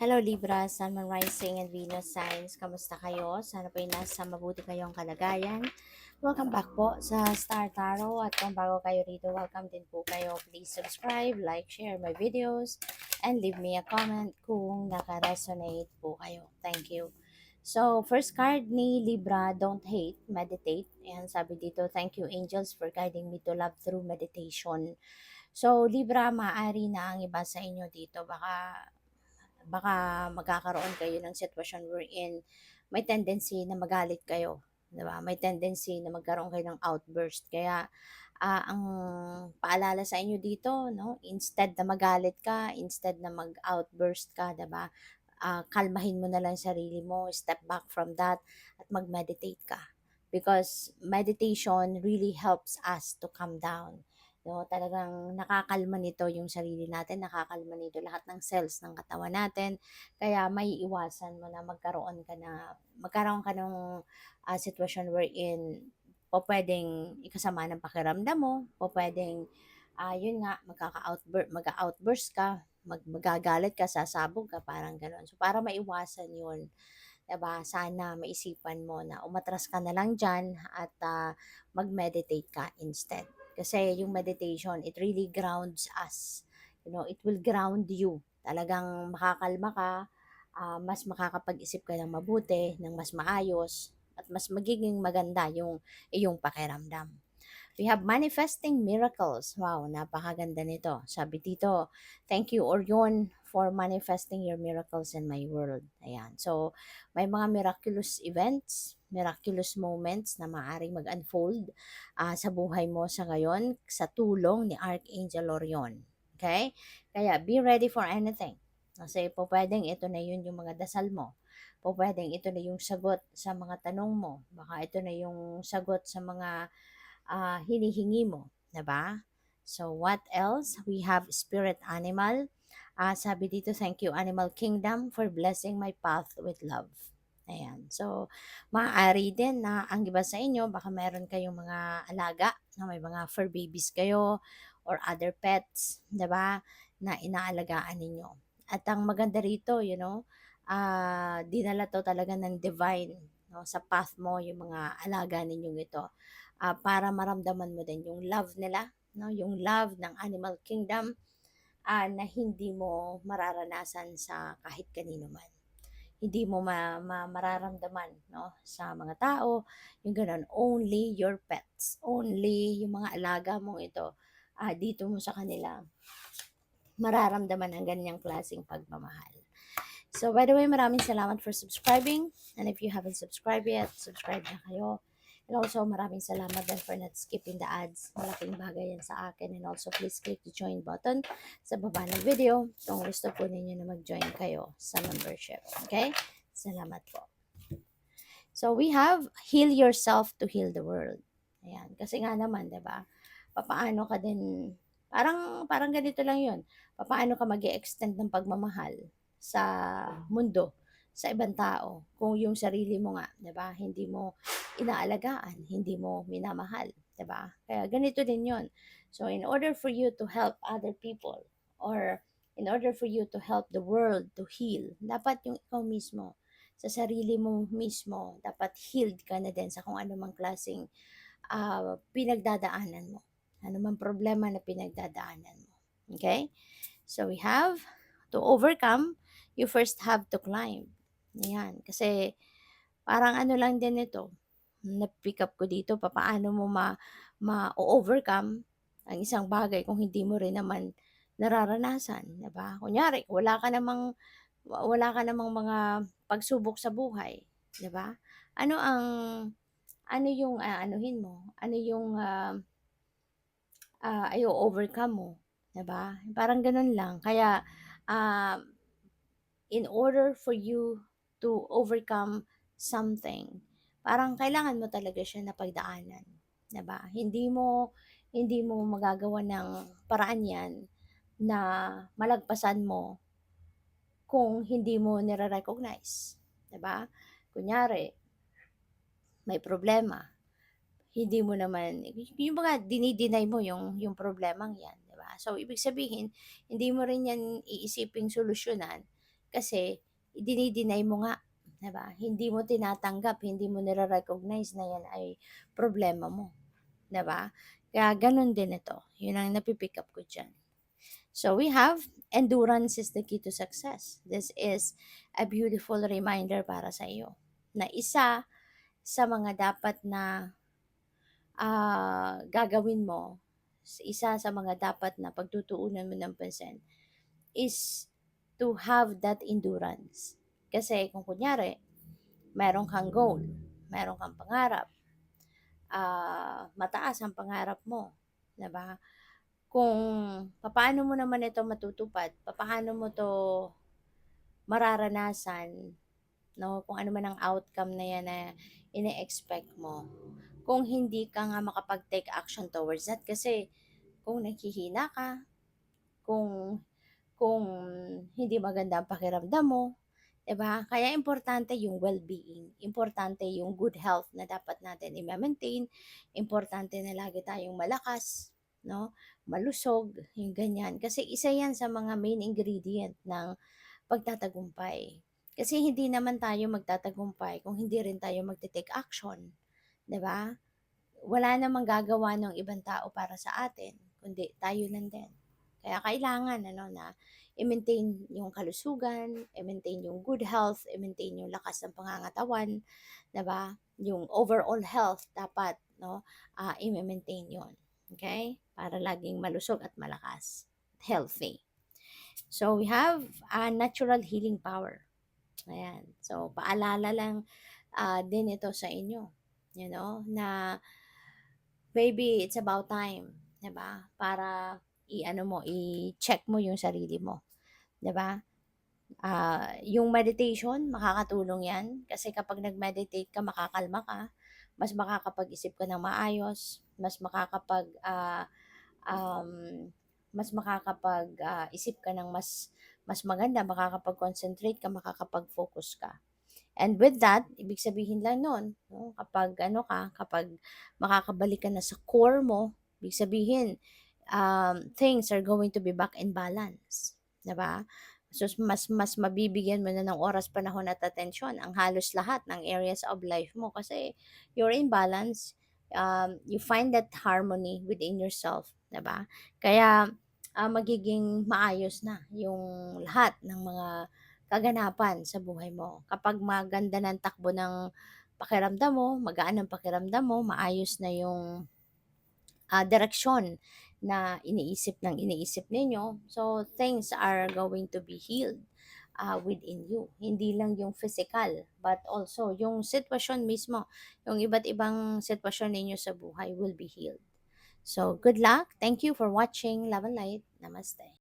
Hello Libra, Sun, Moon, Rising, and Venus signs. Kamusta kayo? Sana po ay nasa mabuti kayong kalagayan. Welcome back po sa Star Tarot. At kung bago kayo rito, welcome din po kayo. Please subscribe, like, share my videos, and leave me a comment kung naka-resonate po kayo. Thank you. So, first card ni Libra, don't hate, meditate. And sabi dito, thank you angels for guiding me to love through meditation. So, Libra, maaari na ang iba sa inyo dito. Baka magkakaroon kayo ng sitwasyon wherein may tendency na magalit kayo, 'di ba? May tendency na magkaroon kayo ng outburst. Kaya ang paalala sa inyo dito, no, instead na magalit ka, instead na mag-outburst ka, 'di ba? Kalmahin mo na lang sarili mo, step back from that at mag-meditate ka. Because meditation really helps us to calm down. No, talagang nakakalma nito yung sarili natin, nakakalma nito lahat ng cells ng katawan natin. Kaya may iwasan mo na magkaroon ka ng sitwasyon wherein pwedeng ikasama ng pakiramdam mo, pwedeng yun nga mag-outburst ka, magagalit ka, sasabog ka, parang gano'n. So para maiwasan yun, 'di ba? Sana maisipan mo na umatras ka na lang diyan at mag-meditate ka instead. Kasi yung meditation, it really grounds us. You know, it will ground you. Talagang makakalma ka, mas makakapag-isip ka ng mabuti, ng mas maayos, at mas magiging maganda yung iyong pakiramdam. We have manifesting miracles. Wow, napakaganda nito. Sabi dito, thank you Orion for manifesting your miracles in my world. Ayan. So, may mga miraculous events, miraculous moments na maaaring mag-unfold sa buhay mo sa ngayon sa tulong ni Archangel Orion. Okay? Kaya be ready for anything. Kasi po pwedeng ito na yun yung mga dasal mo. Po pwedeng ito na yung sagot sa mga tanong mo. Baka ito na yung sagot sa mga hinihingi mo, 'di ba? So what else? We have spirit animal. Sabi dito, thank you Animal Kingdom for blessing my path with love. Ayan. So, maaari din na ang iba sa inyo, baka meron kayong mga alaga, na may mga fur babies kayo or other pets, 'di ba, na inaalagaan ninyo. At ang maganda rito, dinala to talaga ng divine, no, sa path mo yung mga alaga ninyong ito, para maramdaman mo din yung love nila, no? Yung love ng Animal Kingdom, na hindi mo mararanasan sa kahit kanino man. Hindi mo mararamdaman, no, sa mga tao, yung gano'n. Only your pets, only yung mga alaga mong ito, dito mo sa kanila mararamdaman ang ganyang klaseng pagmamahal. So, by the way, maraming salamat for subscribing. And if you haven't subscribed yet, subscribe na kayo. And also, maraming salamat din for not skipping the ads. Malaking bagay yan sa akin. And also, please click the join button sa baba ng video kung gusto po ninyo na mag-join kayo sa membership. Okay? Salamat po. So, we have heal yourself to heal the world. Ayan. Kasi nga naman, di ba? Papaano ka din, parang ganito lang yun. Papaano ka mag-extend ng pagmamahal sa mundo, sa ibang tao, kung yung sarili mo nga, 'di ba, hindi mo inaalagaan, hindi mo minamahal, 'di ba? Kaya ganito din 'yon. So in order for you to help other people, or in order for you to help the world to heal, dapat yung ikaw mismo, sa sarili mo mismo, dapat healed ka na din sa kung ano mang klaseng pinagdadaanan mo. Ano mang problema na pinagdadaanan mo. Okay? So we have to overcome, you first have to climb. Ayan. Kasi parang ano lang din ito, na-pick up ko dito, paano mo ma-overcome ang isang bagay kung hindi mo rin naman nararanasan, 'di ba? Kunyari, wala ka namang mga pagsubok sa buhay, 'di ba? Ano ang ano yung aanuhin mo? Ano yung overcome mo, 'di ba? Parang gano'n lang. Kaya um in order for you to overcome something, parang kailangan mo talaga siya na pagdaanan, 'di ba? Hindi mo magagawa ng paraan 'yan na malagpasan mo kung hindi mo nire-recognize, 'di ba? Kunyari, may problema, hindi mo naman yung mga dini-deny mo yung problemang 'yan, 'di ba? So ibig sabihin, hindi mo rin 'yan iisiping solusyonan Kasi dinideny mo nga, 'di ba? Hindi mo tinatanggap, hindi mo nire-recognize na 'yan ay problema mo, 'di ba? Kaya gano'n din ito, 'yun ang napi-pick up ko diyan. So we have endurance is the key to success. This is a beautiful reminder para sa iyo na isa sa mga dapat na gagawin mo, isa sa mga dapat na pagtutuunan mo ng pansin is to have that endurance. Kasi kung kunyari, meron kang goal, meron kang pangarap, mataas ang pangarap mo, 'di ba? Kung papaano mo naman ito matutupad, papaano mo 'to mararanasan, 'no, kung ano man ang outcome na 'yan na ine-expect mo, kung hindi ka nga makapag-take action towards that. Kasi kung naghihina ka, kung kung hindi maganda ang pakiramdam mo, 'di ba? Kaya importante yung well-being, importante yung good health na dapat natin i-maintain, importante na lagi tayong malakas, 'no, malusog, yung ganyan. Kasi isa 'yan sa mga main ingredient ng pagtatagumpay. Kasi hindi naman tayo magtatagumpay kung hindi rin tayo magte-take action, 'di ba? Wala namang gagawa ng ibang tao para sa atin, kundi tayo lang din. Kaya kailangan ano na i-maintain yung kalusugan, i-maintain yung good health, i-maintain yung lakas ng pangangatawan, 'di ba? Yung overall health dapat, no, i-maintain 'yon. Okay? Para laging malusog at malakas, healthy. So we have a natural healing power. Ayan. So paalala lang din ito sa inyo, na maybe it's about time, 'di ba? Para i-ano mo, i-check mo yung sarili mo, 'di ba? Yung meditation, makakatulong 'yan kasi kapag nag-meditate ka, makakalma ka, mas makakapag-isip ka ng maayos, um, mas makakapag isip ka ng mas maganda, makakapag-concentrate ka, makakapag-focus ka. And with that, ibig sabihin lang nun, no, kapag makakabalik ka na sa core mo, ibig sabihin, things are going to be back in balance, 'di ba? So, mas mabibigyan mo na ng oras, panahon at atensyon ang halos lahat ng areas of life mo kasi you're in balance, you find that harmony within yourself, 'di ba? Kaya magiging maayos na yung lahat ng mga kaganapan sa buhay mo. Kapag maganda ng takbo ng pakiramdam mo, magaan ang pakiramdam mo, maayos na yung direksyon na iniisip ninyo, so things are going to be healed within you. Hindi lang yung physical, but also yung sitwasyon mismo, yung iba't ibang sitwasyon ninyo sa buhay will be healed. So, good luck. Thank you for watching. Love and light. Namaste.